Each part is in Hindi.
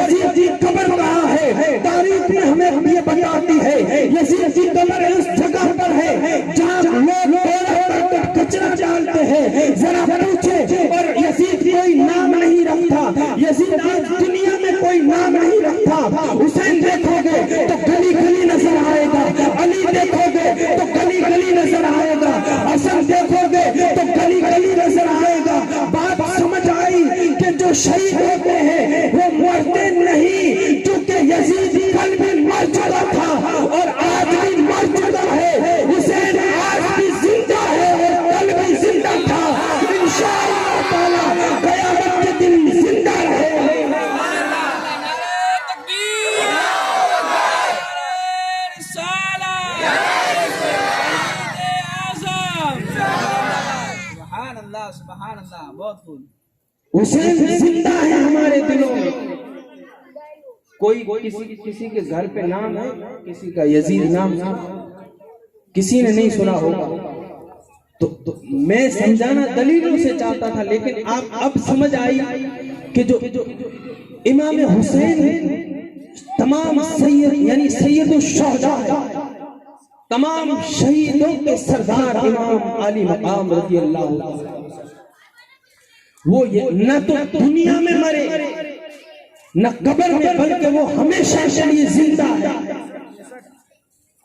यजीद की कब्र कहाँ है? तारीख में हमें ये बताती है यजीद की कब्र उस जगह पर है जहाँ लोग कचरा डालते हैं। जरा पूछे, और यजीद कोई नाम नहीं रखता, यजीद आज दुनिया में कोई नाम नहीं रखता। हुसैन देखोगे तो गली गली नजर आएगा, अली देखोगे तो गली गली नजर आएगा, हसन देखोगे तो गली गली नजर आएगा। बात समझ आई कि जो शहीद होते हैं वो मरते नहीं, क्योंकि यजीद कल भी मर चुका था और आज भी मर चुका है। हुसैन आज भी जिंदा है और कल भी जिंदा था। इंशाअल्लाह ताला क़यामत के दिन जिंदा रहेगा। सुभान अल्लाह, बहुत खूब। हुसैन जिंदा है हमारे दिलों में। कोई किसी के घर पे नाम है, किसी का यजीद नाम किसी ने नहीं सुना होगा, तो मैं समझाना दलीलों से चाहता था, लेकिन आप अब समझ आई कि जो इमाम हुसैन तमाम सैयद यानी सैयदुल शुहदा है, तमाम शहीदों के सरदार इमाम अली मकाम रज़ी अल्लाह ताला, वो ये न तो दुनिया में मरे न कब्र में, बल्कि वो हमेशा के लिए जिंदा है।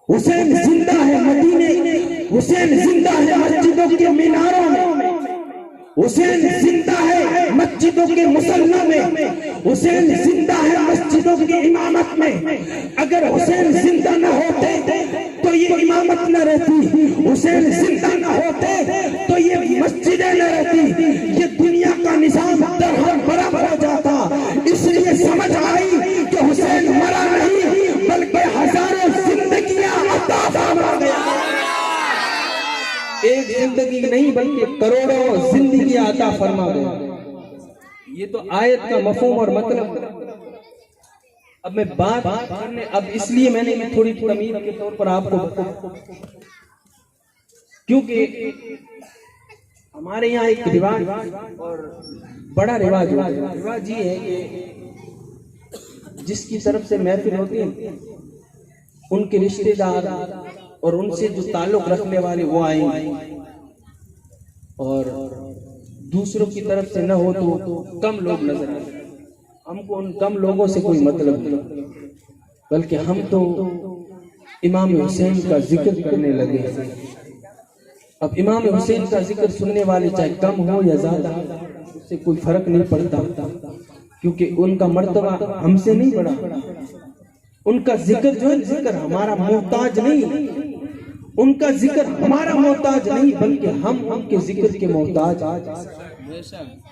हुसैन जिंदा है मदीने, हुसैन जिंदा है मस्जिदों के मीनारों में, हुसैन जिंदा है मस्जिदों के मुसल्ला में, हुसैन जिंदा है मस्जिदों की इमामत में। अगर हुसैन जिंदा न होते तो ये इमामत न रहती, हुसैन जिंदा न होते तो ये मस्जिदें न रहती, ये दुनिया का निजाम दरहम बराबर हो जाता। इसलिए समझ आई कि हुसैन मरा नहीं, बल्कि हजारों जिंदगियां अता फरमा गया। एक जिंदगी नहीं बल्कि करोड़ों जिंदगी अता फरमा गया। ये तो आयत का मफहूम और मतलब। अब मैं बात करने, अब इसलिए मैंने थोड़ी तमीज के तौर पर आपको, क्योंकि हमारे यहाँ एक रिवाज और बड़ा रिवाज ये है कि जिसकी तरफ से महफिल होती है उनके रिश्तेदार और उनसे जो ताल्लुक रखने वाले वो आएंगे, और दूसरों की तरफ से न हो तो कम लोग नजर आए। हमको उन कम लोगों से कोई मतलब नहीं, बल्कि हम तो इमाम हुसैन का जिक्र करने लगे। अब इमाम हुसैन का जिक्र सुनने वाले चाहे कम हो या ज्यादा, उससे कोई फर्क नहीं पड़ता, क्योंकि उनका मर्तबा हमसे नहीं बढ़ा। उनका जिक्र जो है, जिक्र हमारा मोहताज नहीं, उनका जिक्र हमारा मोहताज नहीं, बल्कि हम उनके जिक्र के मोहताज,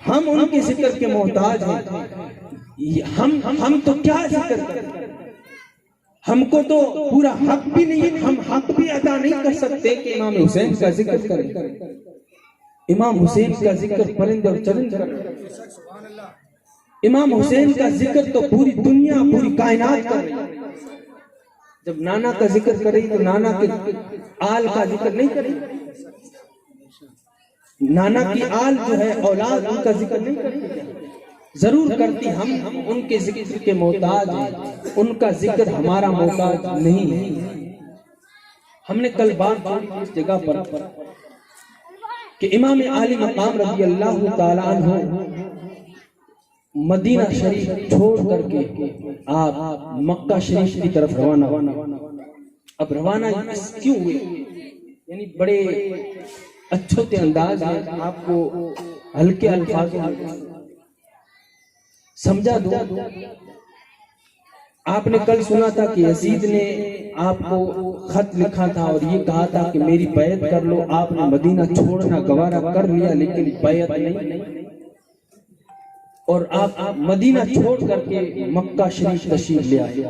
हम उनके जिक्र के मोहताज हैं। हम तो क्या जिक्र करें, हमको तो पूरा हक भी नहीं, हम हक भी अदा नहीं कर सकते कि इमाम हुसैन का जिक्र करें। इमाम हुसैन का जिक्र परिंदे और चरिंद करें। इमाम हुसैन का जिक्र तो पूरी दुनिया, पूरी कायनात कर रही है। जब नाना का जिक्र करेगी तो नाना के आल का जिक्र नहीं करेगी, नाना की आल जो है औलाद, उनका जिक्र नहीं करती, जरूर करती। हम उनके जिक्र के मोहताज हैं, उनका जिक्र हमारा मोहताज नहीं है। हमने कल बात की इस जगह पर कि इमाम अली मकाम रज़ी अल्लाह ताला अन्हु मदीना शरीफ छोड़ करके आप मक्का शरीफ की तरफ रवाना। अब रवाना क्यों हुए, यानी बड़े अच्छे अंदाज में आपको हल्के अल्फाज समझा दो। आपने कल सुना था कि यजीद ने आपको खत लिखा था और ये कहा था कि मेरी बैत कर लो। आपने मदीना छोड़ना गवारा कर लिया, लेकिन बैत नहीं, और आप मदीना छोड़ करके मक्का शरीफ तशरीफ ले आए।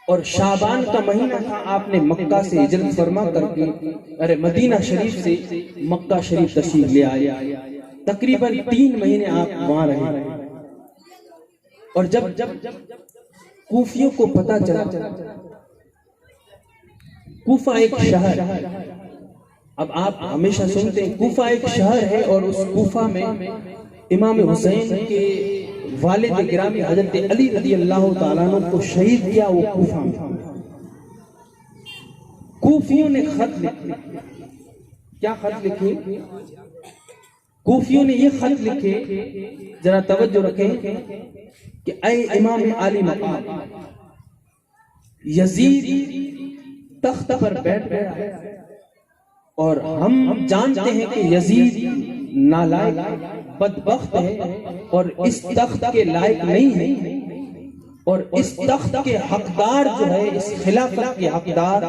और शाबान का महीना था, आपने मक्का से हिजरत फरमा करके मदीना शरीफ से मक्का शरीफ तशरीफ ले आए। तकरीबन 3 महीने आप वहां रहे। और जब कूफियों को पता चला, कूफा एक शहर, अब आप हमेशा सुनते हैं कूफा एक शहर है, और उस कूफा में इमाम हुसैन के वालिद गिरामी हजरत अली रज़ी अल्लाह तआला अन्हु को शहीद किया, वो कूफा में। कूफियों ने खत लिखे, क्या खत लिखे? कूफियों ने ये खत लिखे, जरा तवज्जो रखें कि ऐ इमाम आली मकाम, यजीद तख्त पर बैठ गया और हम जानते हैं कि यजीद नालायक बदबख्त है और इस तख्त के लायक नहीं है, और इस तख्त के हकदार जो है, इस खिलाफत के हकदार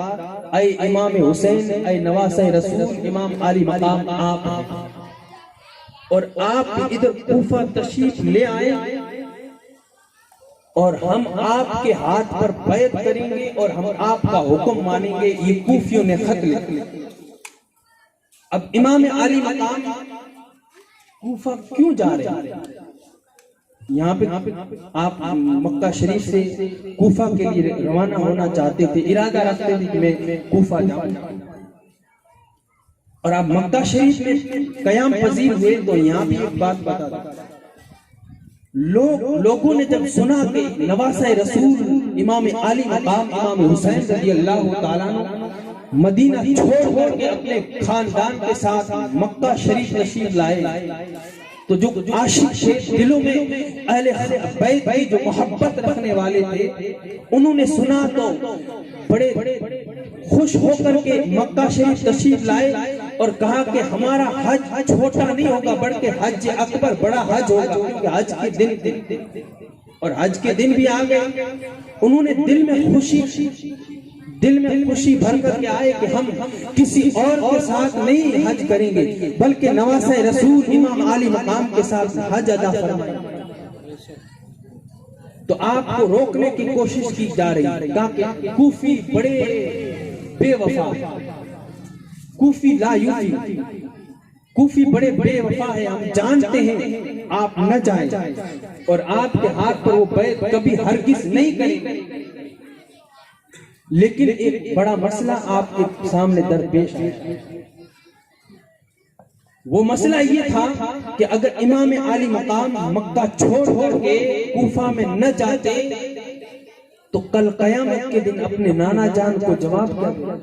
ऐ इमाम हुसैन, ऐ नवासे रसूल, इमाम आली मकाम आप हैं। और आप इधर कूफा तशरीफ ले आए और हम आपके हाथ पर बैत करेंगे और हम आपका हुक्म मानेंगे। ये कूफियों ने खत लिखा। अब इमाम आली मकाम कूफा क्यों जा रहे हैं? यहाँ पे आप मक्का शरीफ से कूफा के लिए रवाना होना चाहते थे, इरादा रखते थे कि मैं कूफा जाऊं, और आप मक्का शरीफ में कयाम पजीर हुए। तो यहाँ भी एक बात बता दूं, लोगों ने जब सुना कि नवासे रसूल इमाम आली मकाम इमाम हुसैन रज़ी अल्लाह तआला अन्हु मदीना छोड़ के अपने खानदान के साथ मक्का शरीफ तशरीफ लाए, तो जो आशिक थे, दिलों में अहले बैत की जो मोहब्बत रखने वाले थे, उन्होंने सुना तो बड़े खुश होकर के मक्का शरीफ तशरीफ लाए और कहा कि हमारा हज छोटा नहीं होगा, बल्कि हज अकबर बड़ा हज होगा, क्योंकि हज के दिन और हज के दिन भी आ गए। उन्होंने दिल में खुशी भर करके आए कि हम किसी और के साथ नहीं हज करेंगे, बल्कि नवासे रसूल इमाम आली मकाम के साथ हज अदा फरमाएंगे। तो आपको रोकने की कोशिश की जा रही है, ताकि कूफी बड़े बेवफा, कूफी लायूफी, कूफी बड़े बेवफा है, हम जानते हैं आप न जाएं और आपके हाथ पर वो बैत कभी हरगिज नहीं करेंगे। लेकिन एक बड़ा मसला आपके सामने दरपेश है। वो मसला ये था कि अगर इमाम आली मकाम मक्का छोड़ के कूफा में न जाते तो कल कयामत के दिन अपने नाना जान को जवाब क्या दूंगा?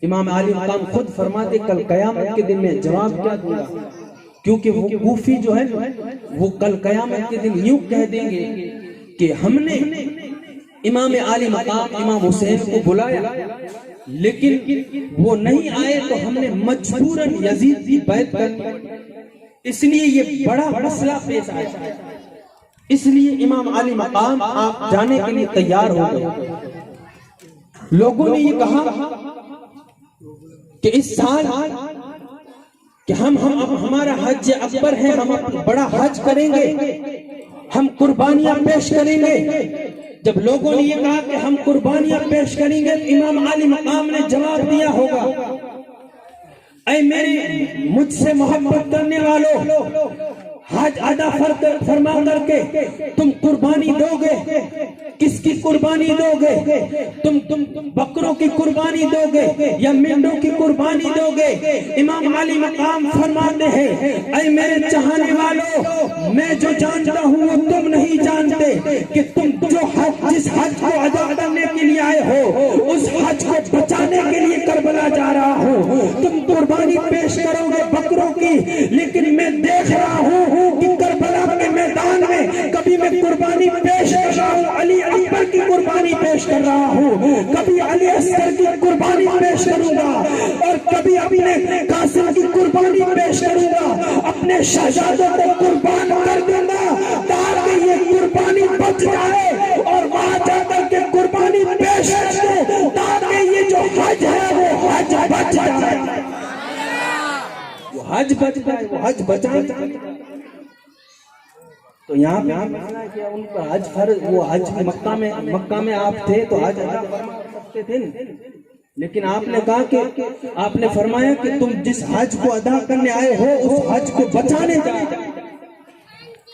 इमाम आली मकाम खुद फरमाते कल कयामत के दिन में जवाब क्या दूंगा, क्योंकि वो कूफी जो है वो कल कयामत के दिन यूं कह देंगे कि हमने इमाम आली मकाम इमाम हुसैन को बुलाया, लेकिन वो नहीं आए तो हमने मजबूरन यजीद की बैत करनी। इसलिए ये बड़ा मसला पेश आया, इसलिए इमाम आली मकाम आप जाने के लिए तैयार हो गए। लोगों ने ये कहा कि इस साल कि हम हमारा हज अकबर है, हम बड़ा हज करेंगे, हम कुर्बानियां पेश करेंगे। जब लोगों ने ये कहा कि हम कुर्बानियां पेश करेंगे, तो इमाम आली मकाम ने जवाब दिया होगा, ऐ मेरे मुझसे मोहब्बत करने वालों, हज अदा फरमा करके तुम कुर्बानी दोगे। किसकी कुर्बानी दोगे? तुम बकरों की कुर्बानी दोगे या मेंढों की कुर्बानी दोगे? इमाम आली मकाम फरमाते हैं, ऐ मेरे चाहने वालों, मैं जो जानता हूँ वो तुम नहीं जानते कि तुम जो जिस हज को अदा करने के लिए आए हो, उस हज को बचाने के लिए करबला जा रहा हूँ। तुम कुर्बानी पेश करोगे बकरों की, लेकिन मैं देख रहा हूँ कि करबला के मैदान में कभी मैं कुर्बानी पेश कर रहा हूँ, अली अकबर की कुर्बानी पेश कर रहा हूँ, कभी अली अस्कर की कुर्बानी पेश करूंगा और कभी अपने कासिम की कुर्बानी पेश करूंगा, अपने शहजादों को कुर्बान कर दूंगा ताकि ये कुर्बानी बच जाए और वहां जाकर के कुर्बानी पेश कर दो, ताकि ये जो हज है वो हज बच जाए, वो हज बच जाए, वो हज बचाए। तो यहाँ पे क्या उनका हज फर्ज, वो हज मक्का में आप थे तो हज अदा कर सकते थे, लेकिन आपने कहा कि आपने फरमाया कि तुम जिस हज को अदा करने आए हो उस हज को बचाने जाओ,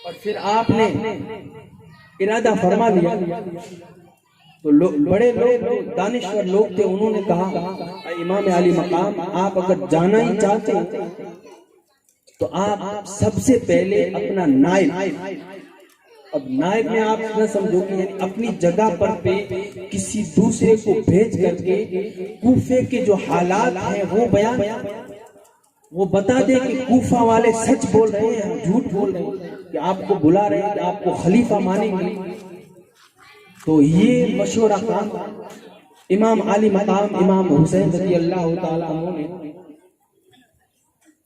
और फिर आपने इरादा फरमा लिया। तो बड़े लोग दानिश्वर लोग थे, उन्होंने कहा इमाम आली मकाम आप अगर जाना ही चाहते तो आप सबसे पहले अपना नाइब अब नायब में आप न समझो कि यानी अपनी जगह पर पे किसी दूसरे को भेज करके कूफे के जो हालात हैं वो बता दे कि कूफा वाले सच बोल रहे हैं, झूठ बोल रहे हैं, कि आपको बुला रहे हैं, आपको खलीफा मानेंगे। तो ये मशवरा काम इमाम आली मकाम इमाम हुसैन रज़ी अल्लाह ताला अन्हु ने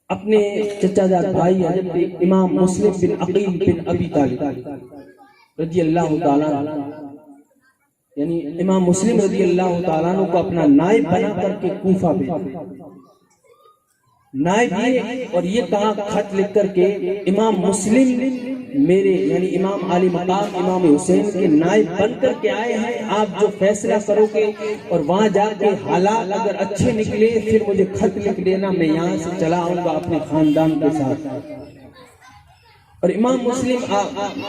अपने चचाजाद भाई हज़रत इमाम मुस्लिम बिन अकील बिन अबी तालिब रज़ी अल्लाह ताला यानी इमाम मुस्लिम रज़ी अल्लाह ताला को अपना नायब बना करके कूफा भेजा। नायब ये और ये कहा खत लिख करके इमाम मुस्लिम मेरे यानी इमाम आली मकाम इमाम हुसैन के नायब बन करके आए हैं, आप जो फैसला करोगे और वहां जाके हालात अगर अच्छे निकले फिर मुझे खत लिख देना, मैं यहाँ से चला आऊंगा अपने खानदान के साथ। और इमाम मुस्लिम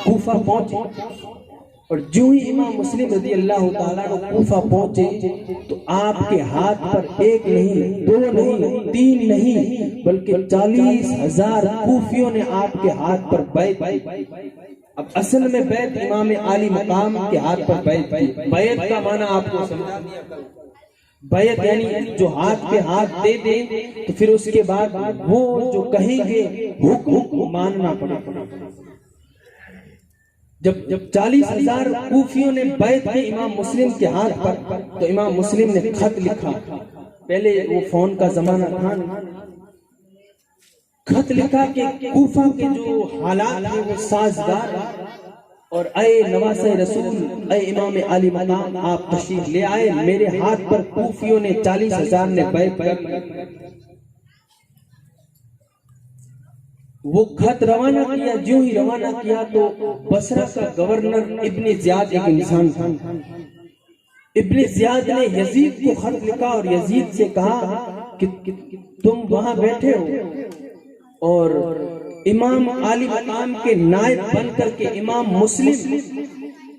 कूफा पहुंचे और जो ही इमाम मुस्लिम रज़ी अल्लाह ताला कूफा पहुंचे तो आपके हाथ पर एक नहीं, दो नहीं, तीन नहीं, बल्कि 40,000 कूफियों ने आपके हाथ पर बैत। अब असल में बैत इमाम आली मकाम के हाथ पर बैत का माना आपको समझा दिया। बैत यानी जो हाथ पे हाथ दे दे तो फिर उसके बाद वो जो कहेंगे हुक्म मानना पड़ेगा। जब 40,000 कूफियों ने बैत की इमाम मुस्लिम के हाथ पर, तो इमाम मुस्लिम ने खत लिखा। पहले वो फोन का जमाना था, खत लिखा कि कूफा के जो हालात हैं वो साजगार और अय नवासे रसूल अय इमाम आली मकाम आप तशरीफ ले आए, मेरे हाथ पर कूफियों ने 40,000 ने बैत कर। वो खत रवाना किया, जो ही रवाना किया तो बसरा का गवर्नर इब्ने ज़ियाद एक इंसान था। इब्ने ज़ियाद ने यजीद को खत लिखा और यजीद से कहा कि तुम वहां बैठे हो और इमाम आली मकाम के नायब बन करके इमाम मुस्लिम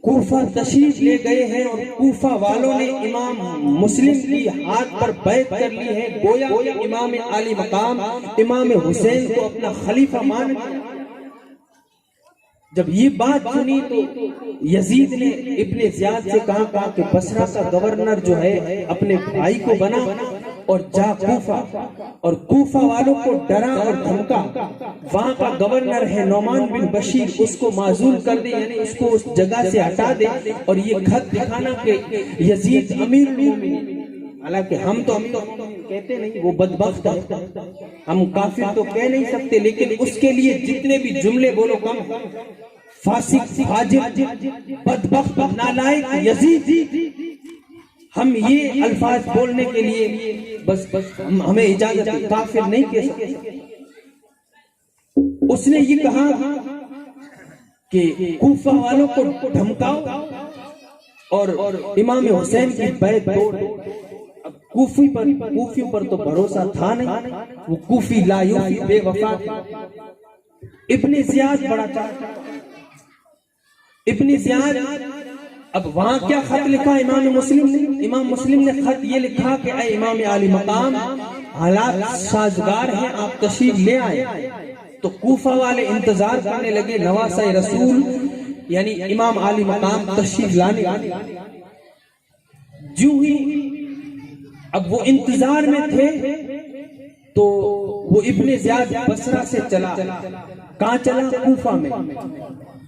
कूफा तशरीफ ले गए हैं और कूफा वालों ने इमाम मुस्लिम की हाथ पर बैत कर ली है, गोया इमाम आली मकाम इमाम हुसैन को अपना खलीफा मान लिया। जब ये बात सुनी तो यजीद ने इब्ने ज़ियाद से कहा कि बसरा का गवर्नर जो है अपने भाई को बना और जा कूफा और कूफा वालों को डरा और धमका। वहां का गवर्नर है नौमान बिन बशीर, उसको माजूल कर दे यानी उसको उस जगह से हटा दे और ये खत दिखाना कि यजीद अमीर मोमिनीन। हालांकि हम तो कहते नहीं, वो बदबख्त है, हम काफिर तो कह नहीं सकते, लेकिन उसके लिए जितने भी जुमले बोलो कम। फासिक, फाजिर, बदबख्त, नालायक, यजीद, हम ये अल्फाज बोलने के लिए बस हमें इजाजत है, काफिर नहीं कह सकते। उसने ये कहा कि कूफा वालों को धमकाओ और इमाम हुसैन की बैत तोड़। अब कूफियों पर तो भरोसा था नहीं, वो कूफी लायूफी बेवफा। इब्ने ज़ियाद बड़ा चाहता, इब्ने ज़ियाद अब वहां क्या खत लिखा इमाम मुस्लिम ने? इमाम मुस्लिम ने खत ये लिखा कि ऐ इमाम आली मकाम हालात साजगार हैं, आप तशरीफ ले आए। तो कूफा वाले इंतजार करने लगे नवासे रसूल यानी इमाम आली मकाम तशरीफ लाने। जो ही अब वो इंतजार में थे तो वो इब्ने ज़ियाद बसरा से चला। कहाँ चला? कूफा में।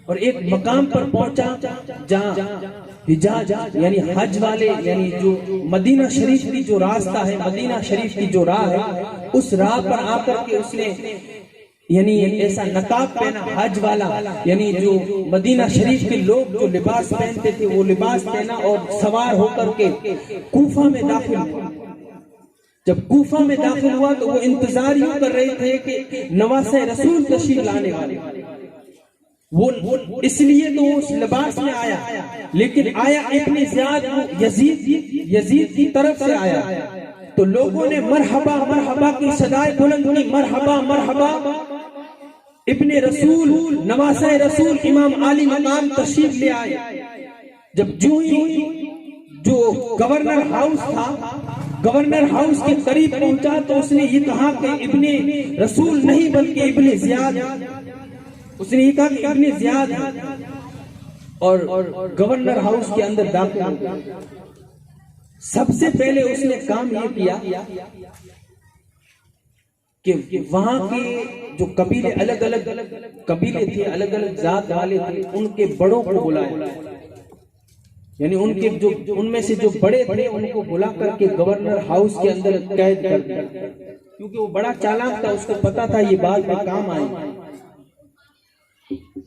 और एक मकाम पर पहुंचा जहाँ हिजाज यानी हज वाले यानी जो मदीना शरीफ की जो रास्ता है, मदीना शरीफ की जो राह है, उस राह पर आकर के उसने यानी ऐसा नकाब पहना हज वाला, यानी जो मदीना शरीफ के लोग जो लिबास पहनते थे वो लिबास पहना और सवार होकर के कूफा में दाखिल हुआ। जब कूफा में दाखिल हुआ तो वो इंतजार यूं कर रहे थे कि नवासे रसूल तशरीफ लाने वाले। वो इसलिए तो उस लिबास में आया, लेकिन आया इब्ने ज़ियाद यजीद की तरफ से आया। तो लोगों ने मरहबा मरहबा की सदाएं बुलंद की, मरहबा मरहबा इब्ने रसूल नवासे रसूल इमाम आली मकाम तशरीफ ले आए। जब जो गवर्नर हाउस था, गवर्नर हाउस के करीब पहुंचा तो उसने ये कहा कि इब्ने रसूल नहीं बल्कि इब्ने ज़ियाद। उसने ये कहा कि इब्ने ज़ियाद। और गवर्नर हाउस के अंदर दाखिल हुआ। सबसे पहले उसने काम ये किया कि वहां के जो कबीले अलग अलग कबीले थे, अलग अलग जात वाले थे, उनके बड़ों को बुलाया, यानी उनके जो उनमें से जो बड़े थे उनको बुला करके गवर्नर हाउस के अंदर कैद कर दिया, क्योंकि वो बड़ा चालाक था, उसको पता था ये बाद में काम आएगी।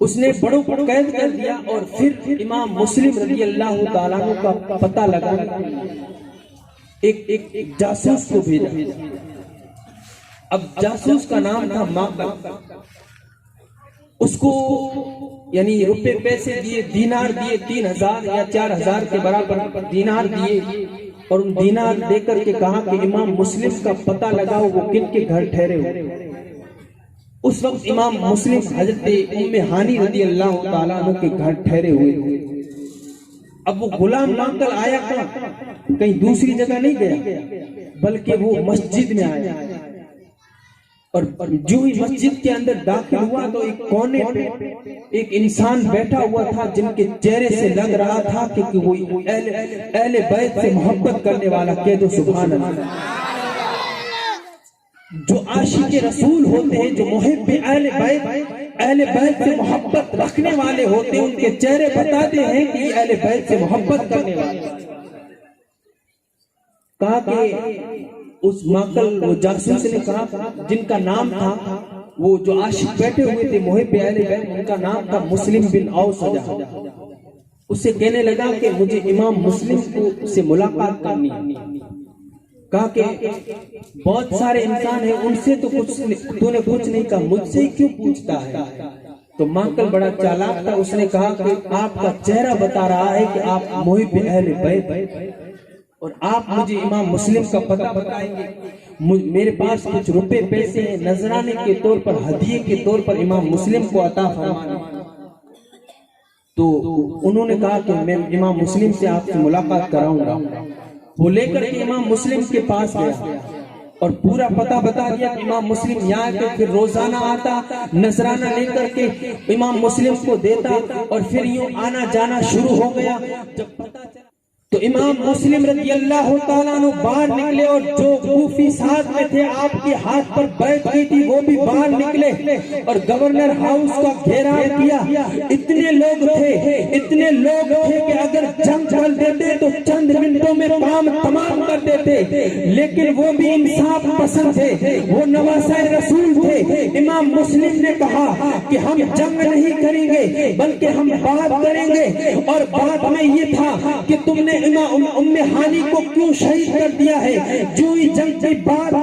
उसने बड़ों को कैद कर दिया और फिर इमाम मुस्लिम रज़ी अल्लाह तआला अन्हु का पता लगा एक जासूस को भेजा। अब जासूस का नाम था माकल। उसको यानी रुपए पैसे दिए, दीनार दिए, 3000 या 4000 के बराबर दीनार दिए, और उन दीनार देकर के कहा कि इमाम मुस्लिम का पता लगाओ वो किन के घर ठहरे हुए। उस वक्त इमाम मुस्लिम हजरत उम्मे हानी रज़ी अल्लाह तआला अन्हु के घर ठहरे हुए। अब वो गुलाम माकल आया कहीं दूसरी जगह नहीं गया, बल्कि वो मस्जिद में आया, और जो ही मस्जिद के अंदर दाखिल हुआ तो एक कोने पे एक इंसान बैठा हुआ था, जिनके चेहरे से लग रहा था कि वो अहले बैत से मोहब्बत करने वाला। कह दो सुभान अल्लाह। जो आशिक रसूल होते हैं, जो मुहिब अहले बैत से मोहब्बत रखने वाले होते हैं, उनके चेहरे बताते हैं कि ये अहले बैत से मोहब्बत करने वाले। कहा कि उस माकल वो जासूस ने कहा, जिनका नाम था, वो जो आशिक बैठे हुए थे मुहिब अहले बैत, उनका नाम था मुस्लिम बिन औस। उससे कहने लगा कि मुझे इमाम मुस्लिम को से मुलाकात करनी है। कहा कि बहुत सारे इंसान हैं, उनसे तो तूने कुछ नहीं कहा, मुझसे ही क्यों पूछता है? तो माकल बड़ा चालाक था, उसने कहा कि आपका चेहरा बता रहा है कि आप मुहिब अहले बैत, और आप मुझे इमाम मुस्लिम का पता बताएंगे। मेरे पास कुछ रुपए पैसे हैं, नजराने के तौर पर, हदिये के तौर पर इमाम मुस्लिम को अता फरमाना। तो उन्होंने कहा कि मैं इमाम मुस्लिम से आपसे मुलाकात कराऊंगा। वो लेकर के इमाम मुस्लिम के पास गया और पूरा पता बता दिया कि इमाम मुस्लिम यहाँ के, फिर रोजाना आता, नजराना लेकर के इमाम मुस्लिम को देता, और फिर यूं आना जाना शुरू हो गया। जब पता चला तो इमाम मुस्लिम रज़ी अल्लाह तआला अन्हु बाहर निकले, और जो कूफी साथ में थे, आपके हाथ पर बैठ गई थी, वो भी बाहर निकले और गवर्नर हाउस का घेराव किया। इतने लोग थे कि अगर जंग चल देते तो चंद मिनटों में काम तमाम कर देते, लेकिन वो भी इंसाफ पसंद थे, वो नवासाए रसूल थे। इमाम मुस्लिम ने कहा कि हम जंग नहीं करेंगे, बल्कि हम बात करेंगे, और बात में ये था कि तुमने उम्मे हानी को क्यों शहीद कर दिया है। जो ही जंग की बात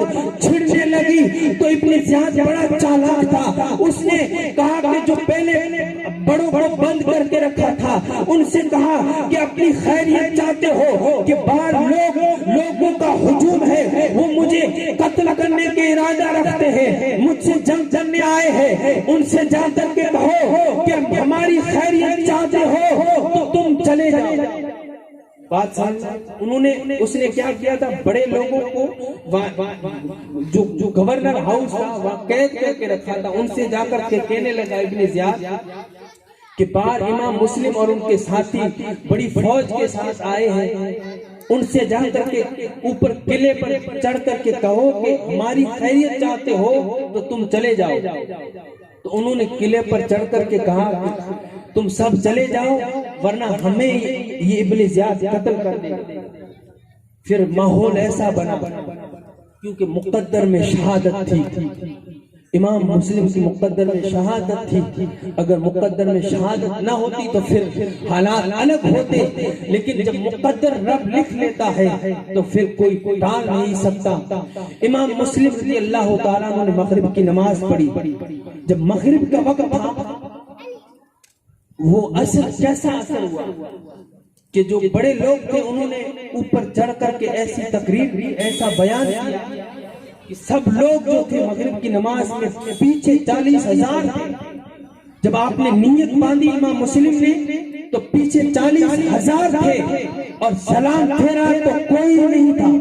छिड़ने लगी तो इब्ने ज़ियाद बड़ा चालाक था, उसने कहा कि जो पहले बड़ों को बंद करके रखा था, उनसे कहा कि अपनी खैरियत चाहते हो कि बाहर लोगों का हुजूम है, वो मुझे कत्ल करने के इरादा रखते हैं, मुझसे जंग करने आए हैं, उनसे जाकर के कहो कि हमारी खैरियत चाहते हो तो तुम चले जाओ। बात उन्होंने उसने क्या किया था, बड़े लोगों को जो गवर्नर हाउस था वहां कैद करके रखा था, उनसे जाकर के कहने लगा इब्ने ज़ियाद कि बाहर इमाम मुस्लिम और उनके साथी बड़ी फौज के साथ आए हैं, उनसे जाकर के ऊपर किले पर चढ़ करके कहो कि हमारी खैरियत चाहते हो तो तुम चले जाओ। तो उन्होंने किले पर चढ़ करके कहा कि तुम सब चले जाओ, वरना हमें ये इब्ने ज़ियाद कत्ल कर देंगे। फिर माहौल ऐसा बना, क्योंकि मुकद्दर में शहादत थी, इमाम मुस्लिम की मुकद्दर में शहादत थी। अगर मुकद्दर में शहादत ना होती तो फिर हालात अलग होते, लेकिन जब मुकद्दर रब लिख लेता है तो फिर कोई टाल नहीं सकता। इमाम मुस्लिम रज़ी अल्लाह तआला अन्हु ने मगरिब की नमाज पढ़ी। जब मगरिब का वक्त था, वो असर कैसा असर हुआ कि जो बड़े लोग थे उन्होंने ऊपर चढ़ करके ऐसी तकरीर की, ऐसा बयान किया कि सब लोग जो थे मगरिब की नमाज में पीछे 40,000 थे। जब आपने नीयत बांधी इमाम मुस्लिम ने तो पीछे 40,000 थे, और सलाम फेरा तो कोई नहीं था।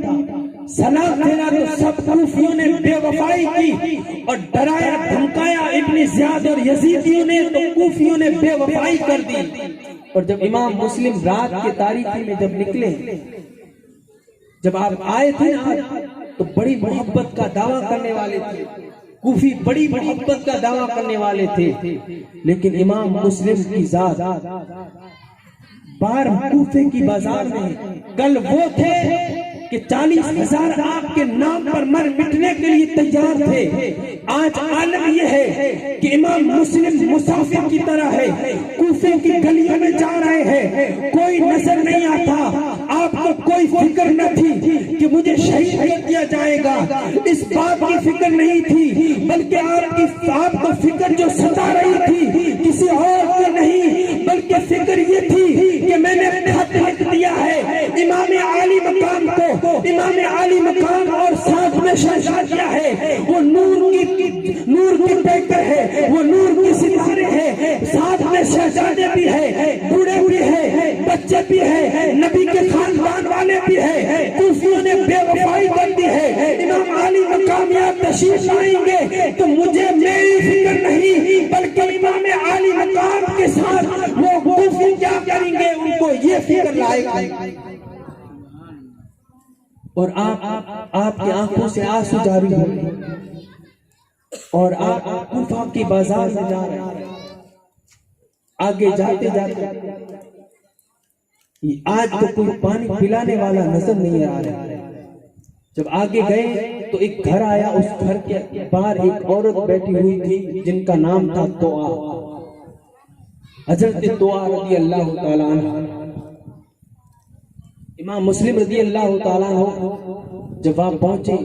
सलाम फेरा तो सब कूफियों ने बेवफाई की और डराया धमकाया इब्ने ज़ियाद, और यजीदियों ने तो कूफियों ने बेवफाई कर दी। और जब इमाम मुस्लिम रात के तारीकी में जब निकले, जब आप आए थे ना, तो बड़ी मोहब्बत का दावा करने वाले थे, कूफी बड़ी मोहब्बत का दावा करने वाले थे। लेकिन इमाम मुस्लिम की जात बार कूफे की बाजार में कल वो थे कि 40,000 आपके नाम पर मर मिटने के लिए तैयार थे। आज आलम यह है कि इमाम मुस्लिम मुसाफिर की तरह है, कूफे की गलियों में जा रहे हैं, कोई नजर नहीं आता। आपको कोई फिक्र न थी कि मुझे शहीद कर दिया जाएगा, इस बात की फिक्र नहीं थी, बल्कि आपको फिक्र जो सता रही थी किसी और की नहीं, बल्कि फिक्र ये थी कि मैंने खत लिख दिया है इमाम आली मकाम को, इमाम आली मकाम और साथ में शहजादिया है, वो नूर की पैकर है, वो नूर की सितारे है, साथ में शहजादे भी है, बूढ़े भी है, बच्चे भी है, नबी के खानदान वाले भी है। कूफियों ने बेवफाई कर दी है, इमाम आली मकाम या तशरीफ लाएंगे तो मुझे मेरी फिक्र नहीं, बल्कि इमाम आली मकाम के साथ वो कूफी क्या करेंगे उनको ये फिक्र लाएगा। और आपकी आंखों से आंसू जारी हो और आप कूफा की बाजार में जा रहे हैं। आगे जाते जाते आज तो कोई पानी पिलाने वाला नजर नहीं आ रहा। जब आगे गए तो एक घर आया, उस घर के बाहर एक औरत बैठी हुई थी जिनका नाम था तोआ, हजरत तोआ रज़ी अल्लाह ताला अन्हा। इमाम मुस्लिम रज़ी अल्लाह ताला अन्हु जब आप पहुंचे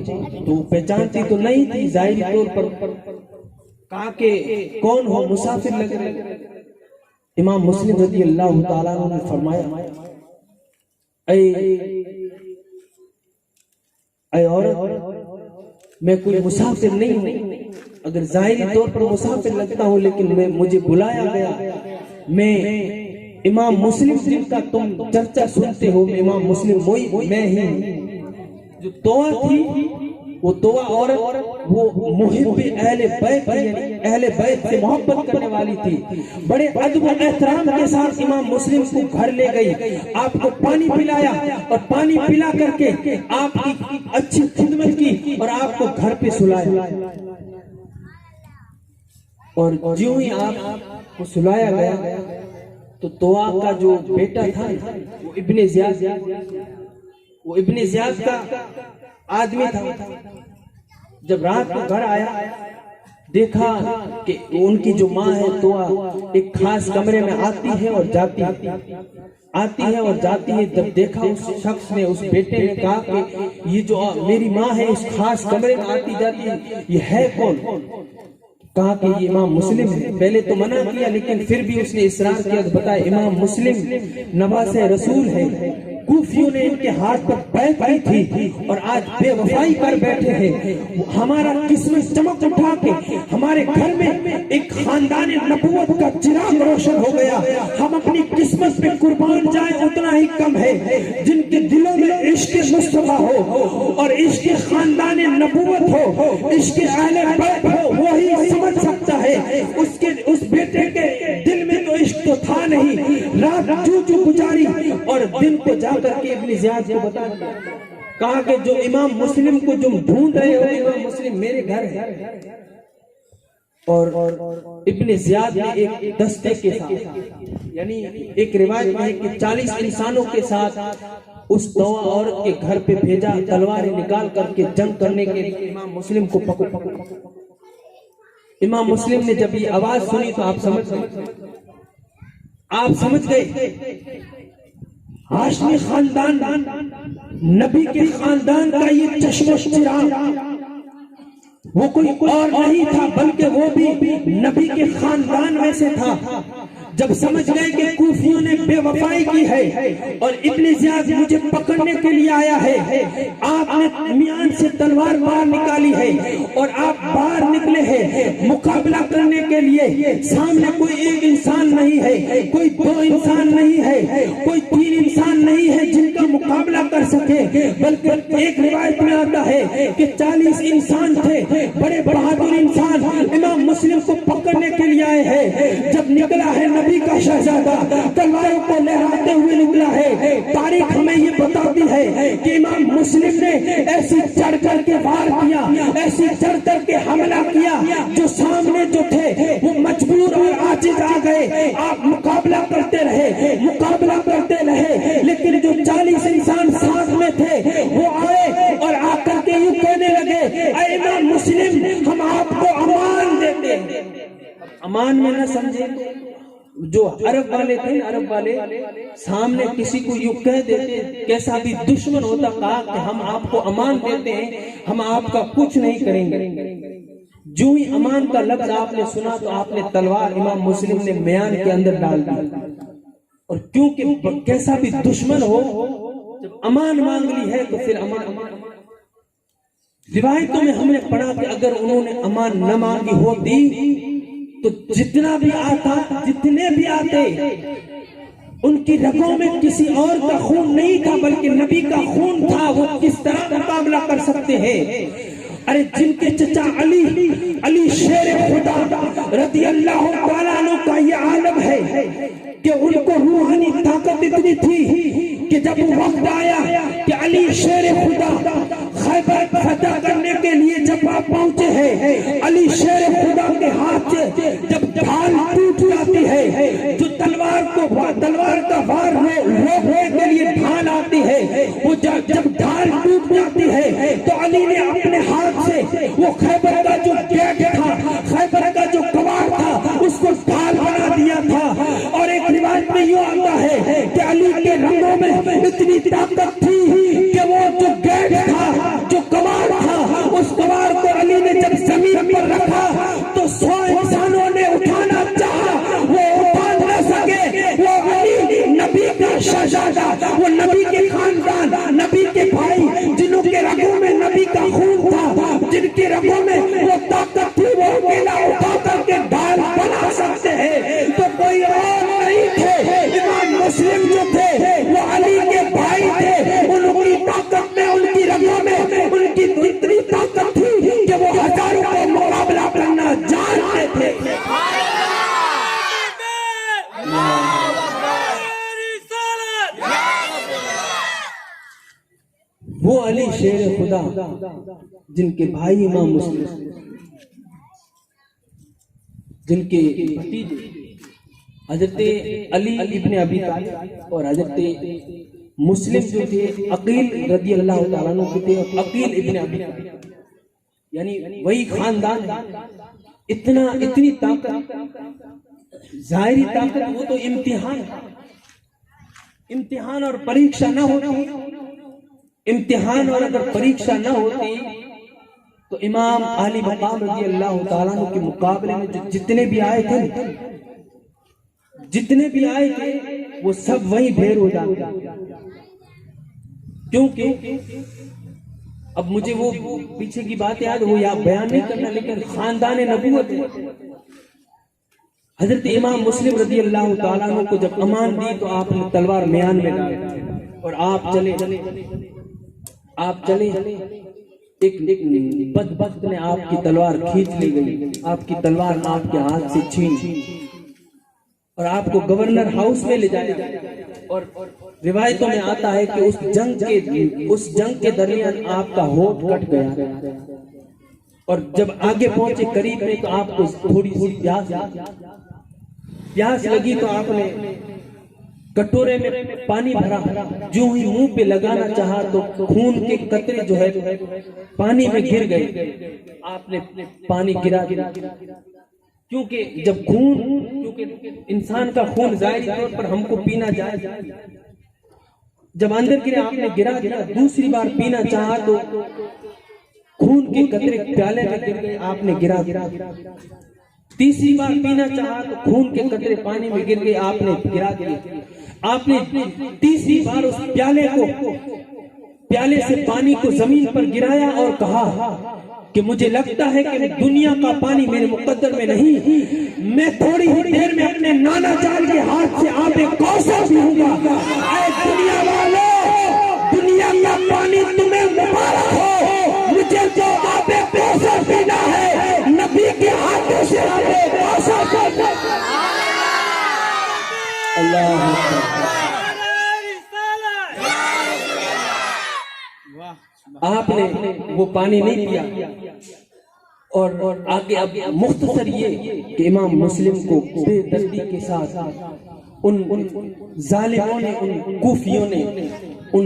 तो पहचानती तो नहीं थी, जाहिरी तौर पर कहा कि कौन हो, मुसाफिर लग रहे। इमाम मुस्लिम रज़ी अल्लाह ताला अन्हु ने फरमाया, ऐ औरत, मैं कोई मुसाफिर नहीं हूँ, अगर जाहिरी तौर पर मुसाफिर लगता हूँ, लेकिन मुझे बुलाया गया। मैं इमाम मुस्लिम जिनका तुम चर्चा सुनते हो, इमाम मुस्लिम वही मैं ही हूँ। जो तोआ थी, वो तोआ औरत वो मुहिब अहले बैत, यानी अहले बैत से मोहब्बत करने वाली थी। बड़े अदब और एहतराम के साथ इमाम मुस्लिम को घर ले गई, आपको पानी पिलाया और पानी पिला करके आपकी अच्छी खिदमत की और आपको घर पे सुलाया। और ज्यों ही आपको सुलाया गया तो तोआ का जो बेटा था वो इब्ने ज़ियाद का आदमी था। जब रात को घर आया, देखा कि उनकी जो माँ है तोआ एक खास कमरे में आती है और जाती है। जब देखा उस शख्स ने, उस बेटे ने कहा कि ये जो मेरी माँ है इस खास कमरे में आती जाती है, ये है कौन? कहा कि ये इमाम मुस्लिम है। पहले तो मना किया, लेकिन फिर भी उसने इसरार किया तो बताया इमाम मुस्लिम नवासे रसूल है। कूफियों ने इनके हाथ पर बैत की थी और आज बेवफाई कर बैठे हैं। हमारा किस्मत चमक उठा के हमारे घर में एक खानदान नबूवत का चिराग रोशन हो गया। हम अपनी किस्मत पे कुर्बान जाए उतना ही कम है। जिनके दिलों में इश्क मुस्तफा हो और इश्क खानदान नबूवत हो, इश्क अहले बैत हो, वही समझ सकता है। उस बेटे के दिल में तो इश्क तो था नहीं। रात जू गुजारी और दिन को जाकर के इब्ने ज़ियाद को बता दिया, कहा कि जो इमाम मुस्लिम को तुम ढूंढ रहे हो, इमाम मुस्लिम मेरे घर है। और इब्ने ज़ियाद ने एक दस्ते के साथ, यानी एक रिवायत में है कि 40 इंसानों के साथ उस तोआ औरत के घर पे भेजा, तलवारें निकाल करके जंग करने के लिए इमाम मुस्लिम को पकड़ो। इमाम मुस्लिम ने जब ये आवाज सुनी तो आप समझ गए हाशमी खानदान, नबी के खानदान का ये चश्मे चिराग वो कोई और नहीं था, बल्कि वो भी नबी के खानदान में से था। जब समझ गए कि कूफियों ने बेवफाई की है और इब्ने ज़ियाद मुझे पकड़ने के लिए आया है, आपने मियान से तलवार बाहर निकाली है और आप बाहर निकले हैं मुकाबला करने के लिए। सामने कोई एक इंसान नहीं है, कोई दो इंसान नहीं है, कोई तीन इंसान नहीं है जिनका मुकाबला कर सके। सके, बल्कि एक रिवायत में आता है कि 40 इंसान थे, बड़े बहादुर इंसान, इमाम मुस्लिम को पकड़ने के लिए आए हैं। जब निकला है नबी का शहजादा, तलवारों को लहराते हुए निकला है। तारीख हमें ये बताती है कि इमाम मुस्लिम ने ऐसी चढ़ कर के वार किया, ऐसी चढ़ कर के हमला किया, जो सामने जो थे वो मजबूर और आजिज आ गए। आप मुकाबला करते रहे, मुकाबला करते रहे, लेकिन जो 40 इंसान साथ में थे वो आए और आकर के यूं कहने लगे, ऐ इमाम मुस्लिम, हम आपको अमान देते हैं। अमान में न समझे, जो अरब वाले थे, अरब वाले सामने किसी को यूं कह देते, कैसा भी दुश्मन होता, कहा कि हम आपको अमान देते हैं, हम आपका कुछ नहीं करेंगे। जो ही अमान का लफ्ज आपने सुना तो आपने तलवार इमाम मुस्लिम ने म्यान के अंदर डाल दी। और क्योंकि कैसा भी दुश्मन हो, जब अमान मांग ली है तो फिर अमान। रिवायतों में हमने पढ़ा कि अगर उन्होंने अमान न मांगी होती तो जितना भी आता, जितने भी आते, उनकी रगों में किसी और का खून नहीं था बल्कि नबी का खून था। वो किस तरह मुकाबला कर सकते हैं? अरे जिनके चचा अली शेर खुदा रज़ी अल्लाह तआला अन्हु का ये आलम है कि उनको रूहानी ताकत इतनी थी कि जब वक्त आया कि अली शेर खुदा खैबर फतह करने के लिए जब आप पहुंचे हैं, अली शेर खुदा के हाथ से जब ढाल टूट जाती है, जो तलवार का वार रोकने के लिए ढाल आती है, वो जब ढाल टूट जाती है तो अली ने अपने हाथ से वो खैबर का जो गेट था, खैबर का जो कवाड़ था, उसको ढाल बना दिया था। और एक रिवायत में यूं आता है कि अली के रंगों में इतनी ताकत थी कि वो जो गेट था, जो कवाड़ था, उस कवाड़ को अली ने जब जमीन पर रखा तो 100 इंसानों ने उठाना चाहा, वो उठा न सके। वो अली नबी का शहजादा, वो नबी के खानदान, नबी के भाई, जिनके रगों में नबी का खून था, जिनके रगों में वो ताकत थी, वो अकेला उठा करके ढाल बना सकते हैं। तो कोई और नहीं थे, इमाम मुस्लिम जो थे वो अली के भाई थे। उनकी ताकत में, उनकी रगों में उनकी इतनी ताकत थी कि वो हजारों का मुकाबला करना जानते थे। वो अली शेर खुदा जिनके भाई इमाम मुस्लिम, जिनके भतीजे हजरत अली इब्ने अबी तालिब और हजरत मुस्लिम जो थे अकील रज़ी अल्लाह तआला अन्हु के थे, और अकील इब्ने अबी तालिब, यानी वही खानदान। इतनी ताकत, जाहिरी ताकत, वो तो इम्तिहान और परीक्षा न होती, इम्तिहान और अगर परीक्षा न होती तो इमाम अली मकाम रज़ी अल्लाह तआला अन्हु के मुकाबले में जो जितने भी आए थे वो सब वहीं ढेर हो जाते। क्योंकि अब मुझे वो पीछे की बात याद, वो या बयान नहीं करना, लेकिन खानदान नबूवत है। हजरत इमाम मुस्लिम रज़ी अल्लाह तआला अन्हु को जब अमान दी तो आपने तलवार म्यान में डाली और आप चले। एक बदबख्त ने आपकी तलवार खींच ली गई, आपकी तलवार आपके हाथ से छीन और आपको गवर्नर हाउस में ले जाया। और रिवायतों में आता है कि उस जंग के दरमियान आपका होठ कट गया और जब आगे पहुंचे करीब में तो आपको थोड़ी सी प्यास लगी तो आपने कटोरे में पानी भरा, जो ही मुंह पे लगाना चाहा तो खून के कतरे जो है पानी में गिर गए। आपने पानी गिरा, क्योंकि जब क्योंकि इंसान का खून जाहिरी तौर पर हमको पीना जाए, जब अंदर गिरे आपने गिरा। दूसरी बार पीना चाहा तो खून के कतरे प्याले में गिर गए, आपने गिरा। तीसरी बार पीना चाहा तो खून के कतरे पानी में गिर गए, आपने गिरा दिए। आपने तीसरी बार उस प्याले से पानी को जमीन पर गिराया और कहा कि मुझे लगता है कि दुनिया का पानी मेरे मुकद्दर में नहीं, मैं थोड़ी ही देर में अपने नाना जान के हाथ से आबे कौसर पीऊंगा। दुनिया वालों, दुनिया का पानी तुम्हें मुबारक हो, मुझे तो आबे कौसर पीना है, नबी के हाथों से आबे कौसर पीना। अल्लाह आपने वो पानी नहीं पिया। और आगे अब मुख्तसर ये कि इमाम मुस्लिम को बेदर्दी के साथ उन जालिमों ने, उन कूफियों ने, उन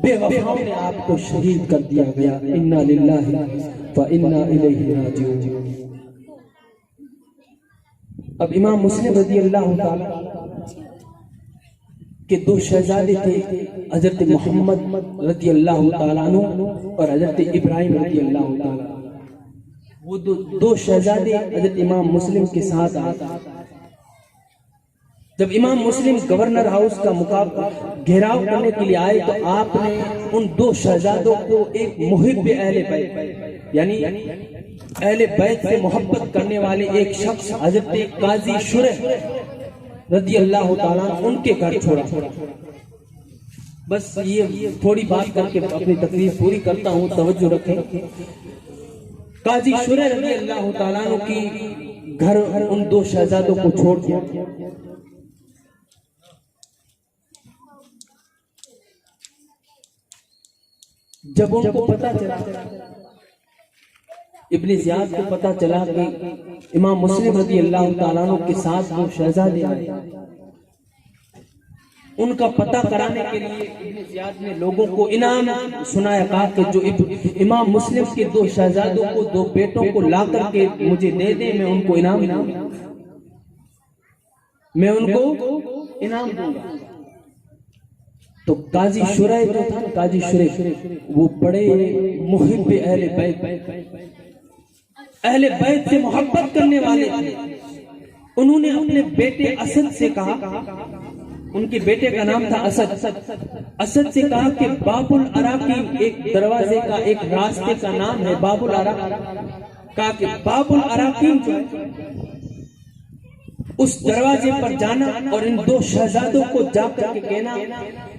बेवफाओं ने आपको शहीद कर दिया गया। इन्ना लिल्लाहि व इन्ना इलैहि राजिऊन। अब इमाम मुस्लिम रज़ी अल्लाह ताला के दो शहजादे थे, हजरत मोहम्मद रज़ी अल्लाह ताला अन्हु और हजरत इब्राहिम रज़ी अल्लाह ताला। वो दो शहजादे हजरत इमाम मुस्लिम के साथ आए। जब इमाम मुस्लिम गवर्नर हाउस का मुकाबला घेराव करने के लिए आए तो आपने उन दो शहजादों को एक मुहिब अहले बैत, यानी अहले बैत से मोहब्बत करने वाले एक शख्स हजरत काजी शुरह रज़ी अल्लाह ताला उनके घर छोड़ा। बस ये थोड़ी बात करके अपनी तकरीर पूरी करता हूँ, तवज्जो रखें। काजी शुरह रज़ी अल्लाह ताला की घर उन दो शहजादों को छोड़ दिया। जब उनको पता चला, इब्ने ज़ियाद को पता चला कि इमाम मुस्लिम रज़ी अल्लाह ताला के साथ वो शहजादे आए, उनका पता कराने के लिए इब्ने ज़ियाद ने लोगों को इनाम सुनाया, कहा कि जो इमाम मुस्लिम के दो शहजादों को, दो बेटों को ला करके मुझे दे दे, मैं उनको इनाम दूंगा, मैं उनको इनाम दूंगा। तो काजी शुरह जो था, काजी शुरह वो बड़े मुहिब अहले बैत, अहले बैत से मोहब्बत करने वाले थे। उन्होंने अपने बेटे असद से कहा, उनके बेटे का नाम था असद, असद से कहा कि बाबुल अराकी एक दरवाजे का, एक रास्ते का नाम है बाबुल अराकी। कहा कि बाबुल अराकी जो है उस दरवाजे पर जाना और इन दो शहजादों को जाकर के कहना,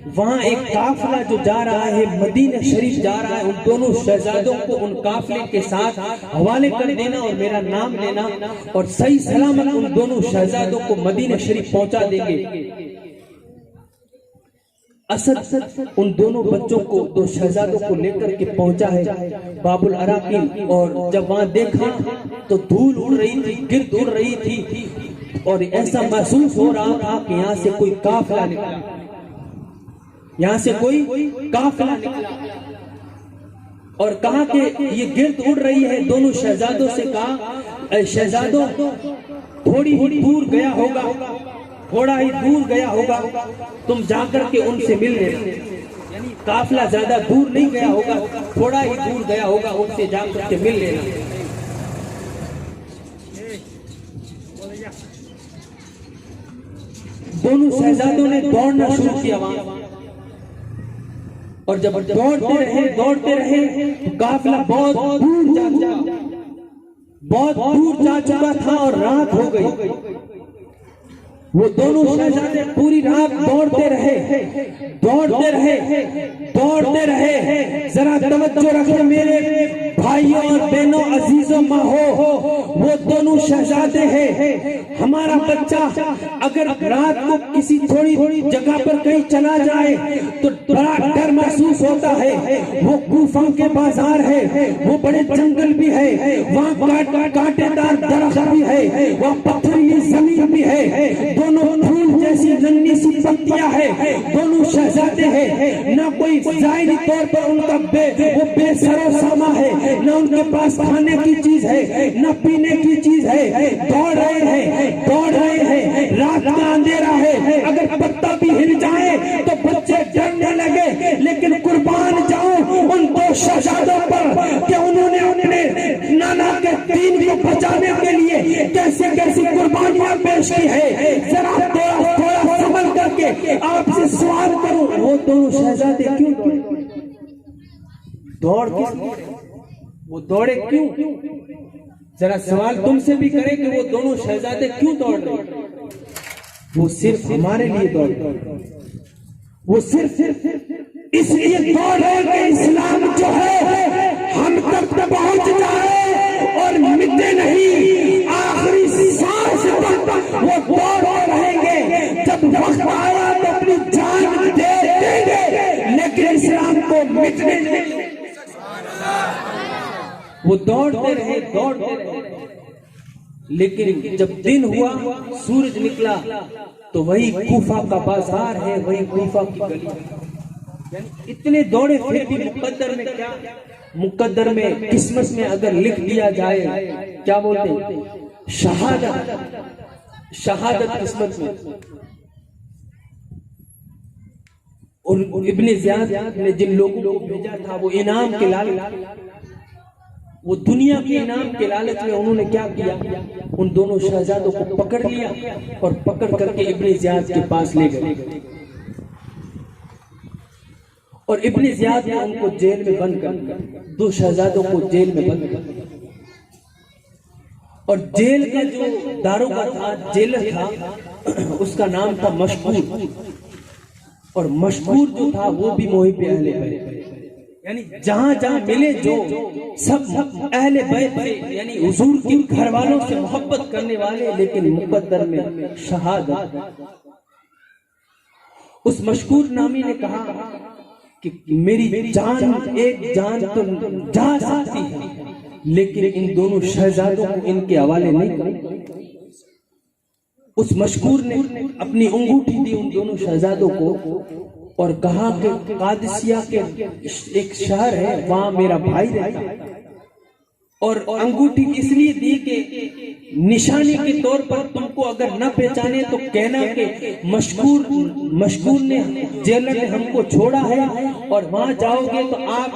वहां एक काफिला जो जा रहा है मदीना शरीफ जा रहा है, उन दोनों शहजादों को उन काफिले के साथ हवाले कर देना और मेरा नाम लेना, और सही सलामत उन दोनों शहजादों को मदीना शरीफ पहुंचा देंगे। असद उन दोनों बच्चों को, दो शहजादों को लेकर के पहुंचा है बाबुल अराकी। और जब वहां देखा तो धूल उड़ रही थी, गिर्द उड़ रही थी, और ऐसा महसूस हो रहा था कि यहाँ से कोई काफिला निकला, यहाँ से कोई काफिला निकला। और कहा कि ये गिर्द उड़ रही है। दोनों शहजादों से कहा, शहजादों थोड़ी ही दूर गया होगा, थोड़ा ही दूर गया होगा, तुम जाकर के उनसे मिल लेना। यानी काफिला ज्यादा दूर नहीं गया होगा, थोड़ा ही दूर गया होगा, उनसे जाकर के मिल लेना। दोनों शहजादों ने दौड़ना शुरू किया वहां, और जब दौड़ते रहे तो काफिला बहुत दूर जा चुका था और रात हो गई। वो दोनों शहजादे पूरी रात दौड़ते रहे। जरा तवज्जो रखें मेरे भाइयों और बहनों, अजीजों, माँ हो, वो दोनों शहजादे हैं। हमारा बच्चा अगर रात को किसी थोड़ी जगह पर कहीं चला जाए तो बड़ा डर महसूस होता है। वो कूफा के बाजार है, वो बड़े जंगल भी है, वहाँ कांटेदार दरख्त भी है, वहाँ पथरीली जमीन भी है, दोनों फूल जैसी नन्ही सी पत्तियां है, दोनों शहजादे हैं। ना कोई जाहिरी तौर पर उनका वो बेसरो सामा है, ना उनके पास खाने की चीज है, ना पीने की चीज है। दौड़ रहे हैं, रात का अंधेरा है, अगर पत्ता भी हिल जाए तो बच्चे डरने लगे। लेकिन कुर्बान जाऊं उन दो शहजादों पर कि उन्होंने अपने नाना के दीन को बचाने के लिए कैसे कैसी कुर्बानियां पेश की है। जरा थोड़ा संभल करके आपसे सवाल करूं, वो दोनों शहजादे क्यों वो दौड़े क्यों? जरा सवाल तुमसे भी करें कि वो दोनों शहजादे क्यों दौड़ रहे? वो सिर्फ हमारे लिए दौड़ रहे, वो सिर्फ इसलिए दौड़ के इस्लाम जो है हम तक पहुंच जाए और मिटे नहीं, आखिरी सांस तक वो दौड़ रहेंगे। जब वक्त आया तो अपनी जान दे देंगे, लेकिन इस्लाम को मिटने नहीं। वो दौड़ते रहे। लेकिन जब दिन हुआ, सूरज निकला, तो वही कूफा का बाजार है, वही कूफा की गली है। यानी इतने दौड़े फिर भी मुकद्दर में क्या, मुकद्दर में, किस्मत में अगर लिख दिया जाए, क्या बोलते हैं, शहादत किस्मत में। और इब्ने ज़ियाद ने जिन लोगों को भेजा था वो इनाम के लालच, वो दुनिया के इनाम के लालच में उन्होंने क्या किया, उन दोनों शहजादों को पकड़ लिया और पकड़ करके इब्ने ज़ियाद के पास ले गए। और इब्ने ज़ियाद ने उनको जेल में बंद कर, दो शहजादों को जेल में बंद कर। और जेल का जो दारोगा था, जेलर था, उसका नाम था मशकूर। और मशकूर जो था वो भी मोहिब अहले बैत, यानी जहां जहां मिले जो सब अहले बैत थे, यानी हुजूर के घर वालों से मोहब्बत करने वाले, लेकिन मुकद्दर में शहादत। उस मशकूर नामी ने कहा कि मेरी जान, एक जान तो जा सकती है, लेकिन इन दोनों शहजादों को इनके हवाले नहीं कर। उस मशकूर ने अपनी अंगूठी दी उन दोनों शहजादों को और कहा कि कादिसिया के एक शहर है, वहां मेरा भाई रहता है। और अंगूठी इसलिए दी कि निशानी के तौर पर तुमको अगर न पहचाने तो कहना कि मशकूर ने, जेलर ने हमको छोड़ा है, और वहां जाओगे तो आप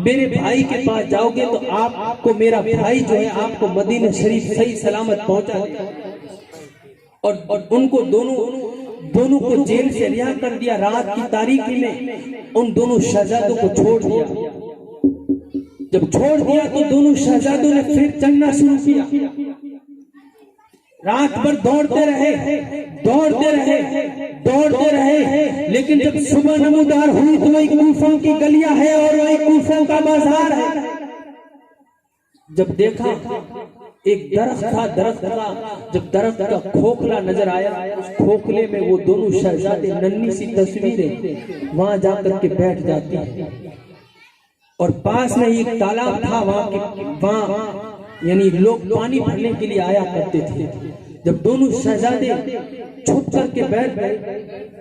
मेरे भाई के पास जाओगे तो आपको मेरा भाई जो है आपको मदीना शरीफ सही सलामत पहुंचा देगा। और उनको दोनों को जेल से रिहा कर दिया। रात की तारीकी में उन दोनों शहजादों को छोड़ दिया। जब छोड़ दिया तो दोनों शहजादों ने फिर चलना शुरू किया। रात भर दौड़ते रहे, लेकिन जब सुबह नमूदार हुई तो वही कूफा की गलियां है और वही कूफा का बाजार है। जब देखा एक दरख्त था, जब दरख्त का खोखला नजर आया, उस खोखले में वो दोनों शहजादे, नन्ही सी तस्वीरें वहां जाकर के बैठ जाती है। और पास में एक तालाब था, वहां यानी लोग पानी भरने के लिए आया करते थे। जब दोनों शहजादे छुप करके बैठ गए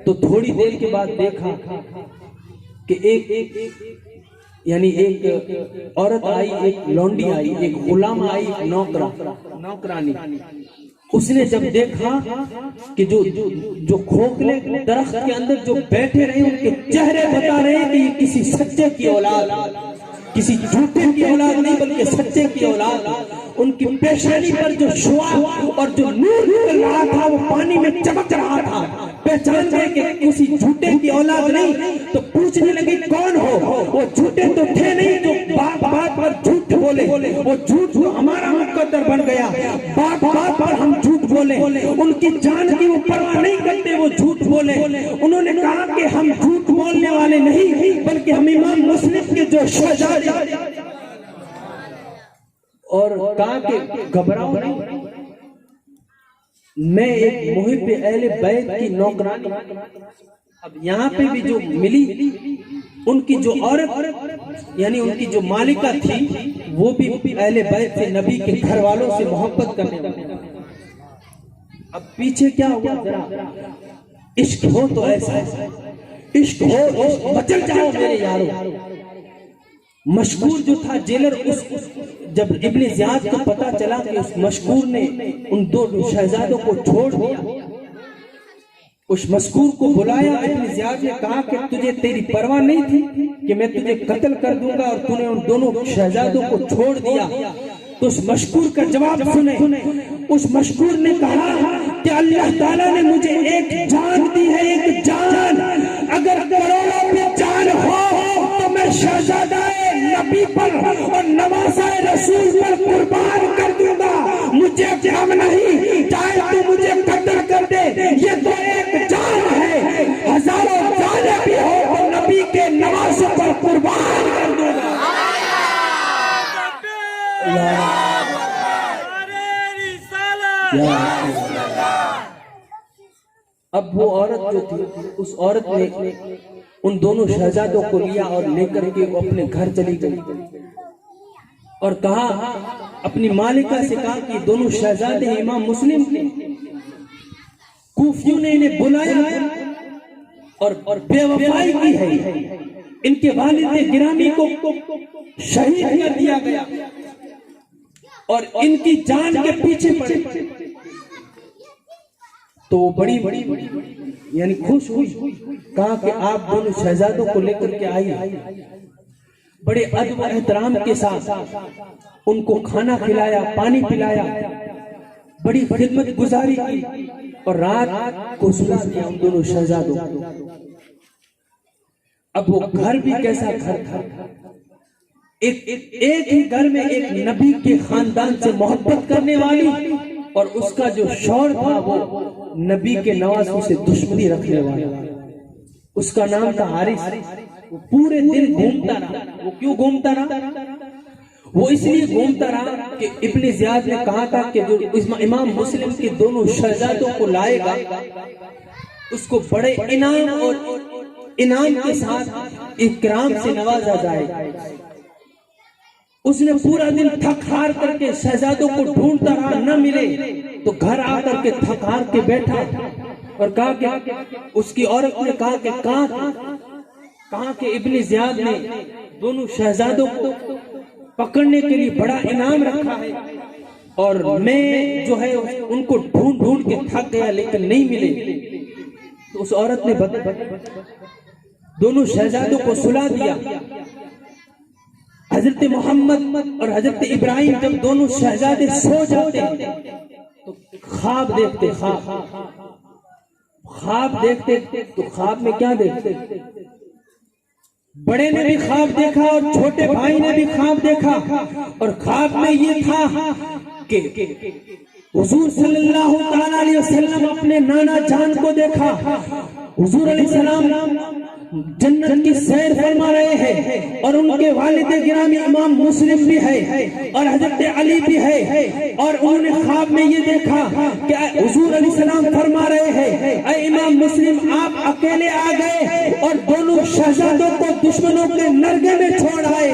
तो थोड़ी देर के बाद देखा कि एक औरत आई, एक लौंडी आई, एक गुलाम आई, नौकरानी। उसने जब देखा कि जो खोखले दरख्त के अंदर जो बैठे रहे उनके चेहरे बता रहे कि ये किसी सच्चे की औलाद, किसी झूठे की औलाद नहीं बल्कि सच्चे की औलाद। उनकी पेशानी पर जो शुआ और जो नूर निकल रहा था वो पानी में चमक रहा था। पहचान गए कि किसी झूठे की औलाद नहीं, तो पूछने लगी कौन हो। वो झूठे तो थे नहीं जो बात पर झूठ बोले, वो झूठ हमारा मुकद्दर बन गया। बात पर हम झूठ बोले, उनकी जान की वो परवाह नहीं करते, वो झूठ बोले। उन्होंने कहा कि हम झूठ बोलने वाले नहीं बल्कि हम इमाम मुस्लिम के जो शहजादे, और कहा कि घबराओ नहीं, मैं एक मुहिब अहले बैत की नौकरानी। अब यहाँ पे भी जो मिली, उनकी जो औरत यानी उनकी जो मालिका थी वो भी अहले बैत से, नबी के घर वालों से मोहब्बत करने वाली। अब पीछे क्या हुआ, जरा इश्क हो तो ऐसा, इश्क हो मचल जाओ मेरे यारों। मशकूर जो था जेलर, जब इब्ने ज़ियाद को पता चला कि उस मशकूर ने उन दो शहजादों को छोड़ दिया, उस मशकूर को बुलाया। इब्ने ज़ियाद ने कहा कि तुझे तेरी परवाह नहीं थी कि मैं तुझे कत्ल कर दूंगा और तूने उन दोनों शहजादों को छोड़ दिया। तो उस मशकूर का जवाब सुने। उस मशकूर ने कहा कि अल्लाह ताला ने मुझे एक जान दी है, एक जान। अगर करोड़ों में जान हो तो मैं शहजादाए नबी पर और नवासाए रसूल पर कुर्बान कर दूंगा। मुझे गम नहीं, चाहे तू मुझे कत्ल कर दे, ये तो एक जान है। हजारों जानें भी हो तो नबी के नवासे या रसूल अल्लाह। अब वो औरत जो थी, उस औरत ने उन दोनों शहजादों को लिया और लेकर के वो अपने घर चली गई और कहा, अपनी मालिका से कहा कि दोनों शहजादे इमाम मुस्लिम के, कूफियों ने इन्हें बुलाया और बेवफाई की है, इनके वालिद गिरामी को शहीद कर दिया गया और इनकी जान के पीछे पड़े। तो बड़ी यानी खुश हुई, कहा कि आप दोनों शहजादों को लेकर के आई। बड़े अदब और एहतराम के साथ उनको खाना खिलाया, पानी पिलाया, बड़ी खिदमत गुजारी की और रात को सुला दिया उन दोनों शहजादों। अब वो घर भी कैसा घर था, एक ही घर में एक नबी के खानदान से मोहब्बत करने वाली और उसका जो शौहर था वो नबी के नवासों से दुश्मनी रखने वाला। उसका नाम था हारिस। वो पूरे दिन घूमता रहा। वो क्यों घूमता रहा? वो इसलिए घूमता रहा कि इब्ने ज़ियाद ने कहा था कि जो इमाम मुस्लिम के दोनों शहजादों को लाएगा उसको बड़े इनाम के साथ इकराम से नवाजा जाएगा। उसने पूरा दिन थक हार करके शहजादों को ढूंढता रहा, न मिले तो घर आकर के थक हार के बैठा और कहा कि उसकी औरत ने कहा कि कहा कि इब्ने ज़ियाद ने दोनों शहजादों को पकड़ने के लिए बड़ा इनाम रखा है और मैं जो है उनको ढूंढ ढूंढ के थक गया लेकिन नहीं मिले। तो उस औरत ने दोनों शहजादों को सुला दिया। हजरत मोहम्मद और हजरत इब्राहिम जब दोनों शहजादे सो जाते तो ख्वाब देखते, ख्वाब देखते तो ख्वाब में क्या देखते? बड़े ने भी ख्वाब देखा और छोटे भाई ने भी ख्वाब देखा और ख्वाब में ये था कि हुजूर सल्लल्लाहु ताला अलैहि वसल्लम अपने नाना जान को देखा। हुजूर अलैहिस्सलाम जन्नत की सैर फरमा रहे हैं और उनके वालिद गिरामी इमाम मुस्लिम भी है और हजरत अली भी है और उन्होंने ख्वाब में ये देखा कि हुजूर अलैहिस्सलाम फरमा रहे हैं, ऐ इमाम मुस्लिम आप अकेले आ गए और दोनों शहजादों को दुश्मनों के नरगे में छोड़ आए।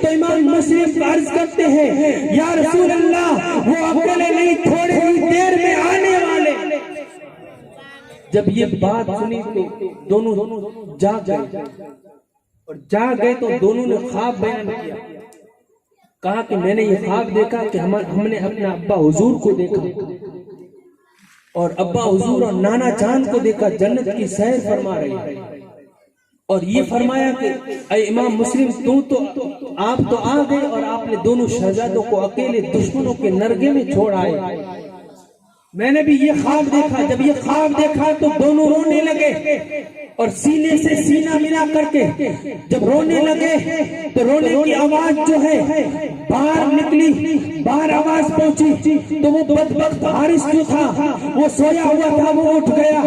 तो इमाम मुस्लिम अर्ज करते हैं, या रसूल अल्लाह वो अकेले नहीं, थोड़ी ही देर में आने वाले। जब ये बात सुनी तो दोनों जाग गए और जाग गए तो दोनों ने ख्वाब बयान किया। कहा कि मैंने ये ख्वाब देखा कि हमने अपने अब्बा हुजूर को देखा और अब्बा हुजूर और नाना जान को देखा जन्नत की सैर फरमा रही है और ये फरमाया कि ऐ इमाम मुस्लिम आप तो आ गए और आपने दोनों शहजादों को अकेले दुश्मनों के नरगे में छोड़ आए। मैंने भी ये ख्वाब देखा। जब ये ख्वाब देखा तो दोनों रोने लगे और सीने से सीना मिला करके जब रोने लगे तो रोने की आवाज जो है बाहर निकली, बाहर आवाज पहुंची तो वो बदबख्त हारिस जो था वो सोया हुआ था, वो उठ गया,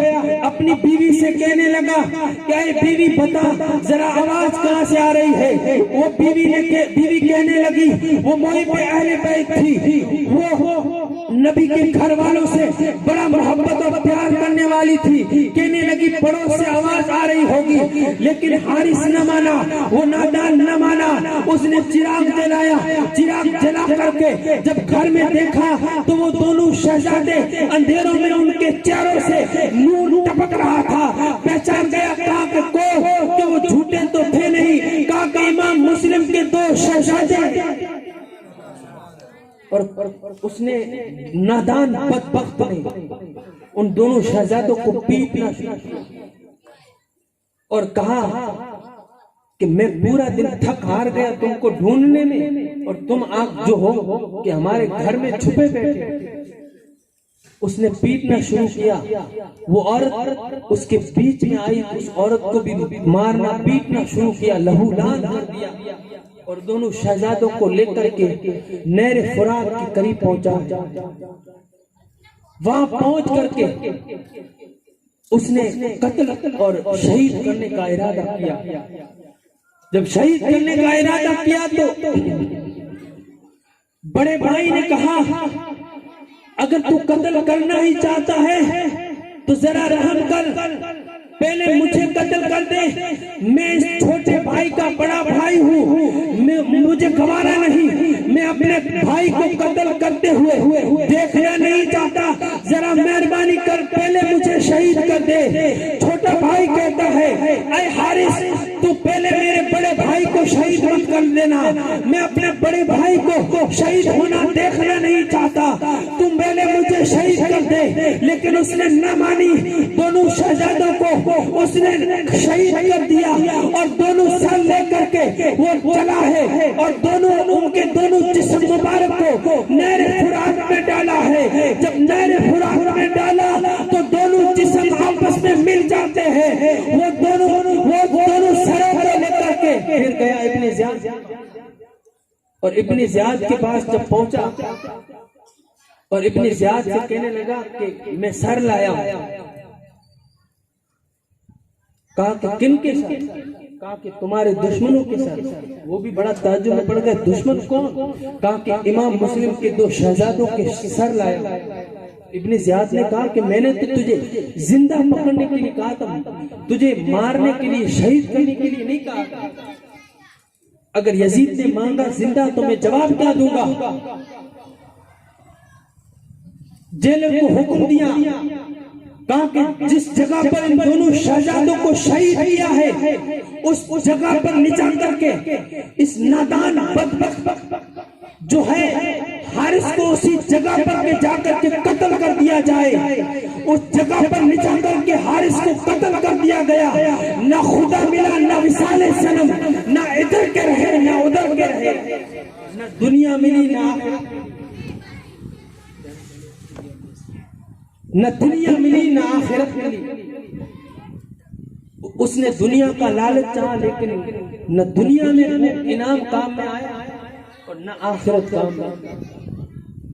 अपनी बीवी से कहने लगा क्या बीवी बता जरा आवाज कहाँ से आ रही है। वो बीवी कहने लगी वो मोहिब अहले बैत थी, वो नबी के घर वालों से बड़ा मोहब्बत और प्यार करने वाली थी। कहने लगी पड़ोस से आवाज आ रही होगी, लेकिन हारिस न माना, वो नादान न माना। उसने चिराग जलाया, चिराग जला करके जब घर में देखा तो वो दोनों शहजादे अंधेरों में उनके चेहरों से नूर टपक रहा था। पहचान गया, कहा कि वो झूठे तो थे नहीं, कहा कि इमाम मुस्लिम के दो शहजादे। और उसने नादान बदबख्त ने उन दोनों शहजादों को पीटना शुरू किया और कहा कि मैं पूरा दिन थक हार गया तुमको ढूंढने में और तुम आप जो हो कि हमारे घर में छुपे बैठे। उसने पीटना शुरू किया। वो औरत उसके बीच में आई, उस औरत को भी मारना पीटना शुरू किया, लहूलुहान कर दिया और दोनों शहजादों को लेकर के नहर फुरात के करीब पहुंचा। वहां पहुंच करके उसने कत्ल और शहीद करने का इरादा किया। जब शहीद करने का इरादा किया तो बड़े भाई ने कहा अगर तू कत्ल करना ही चाहता है तो जरा रहम कर, पहले मुझे कत्ल कर दे। मैं इस छोटे भाई का बड़ा भाई हूँ, मुझे गवारा नहीं, मैं अपने भाई को कत्ल करते हुए देखना नहीं चाहता। जरा मेहरबानी कर, पहले मुझे शहीद कर दे। छोटा भाई कहता है, ऐ हारिस, तू पहले मेरे बड़े भाई को शहीद मत कर देना, मैं अपने बड़े भाई को शहीद होना देखना नहीं चाहता, तुम पहले मुझे शहीद कर दे। लेकिन उसने न मानी, दोनों शहजादों को उसने शहीद कर दिया और दोनों सर लेकर के वो चला है और उनके दोनों जिस्म मुबारक को नहर फुरात में डाला है। जब नहर फुरात में डाला तो दोनों जिस्म आपस में मिल जाते हैं। वो दोनों सरों को लेकर के फिर गया इब्ने ज़ियाद, और इब्ने ज़ियाद के पास जब पहुंचा और इब्ने ज़ियाद से कहने लगा कि मैं सर लाया हूं। कहा कि किन के सर? कहा कि तुम्हारे दुश्मनों के सर। वो भी बड़ा ताज्जुब में पड़ गया, दुश्मन कौन? कहा कि इमाम मुस्लिम के 2 शहजादों के सर लाया। इब्ने ज़ियाद ने कहा कि मैंने तो तुझे जिंदा पकड़ने के लिए कहा था, तुझे मारने के लिए, शहीद करने के लिए नहीं कहा था। अगर यजीद ने मांगा जिंदा तो मैं जवाब क्या दूंगा? जेलर को हुक्म दिया, कहा कि जिस जगह पर इन दोनों शहजादों को शहीद किया है उस जगह पर ले जा करके इस नादान बदबख्त जो है हारिस को उसी जगह पर ले जाकर के कत्ल कर दिया जाए। उस जगह पर ले जाकर के हारिस को कत्ल कर दिया गया। ना खुदा मिला, ना विसाले सनम, ना इधर के रहे ना उधर के रहे, ना दुनिया मिली न दुनिया मिली न आखिरत मिली। उसने दुनिया का लालच चाहा, लेकिन न दुनिया में इनाम काम में आया और न आखिरत काम में।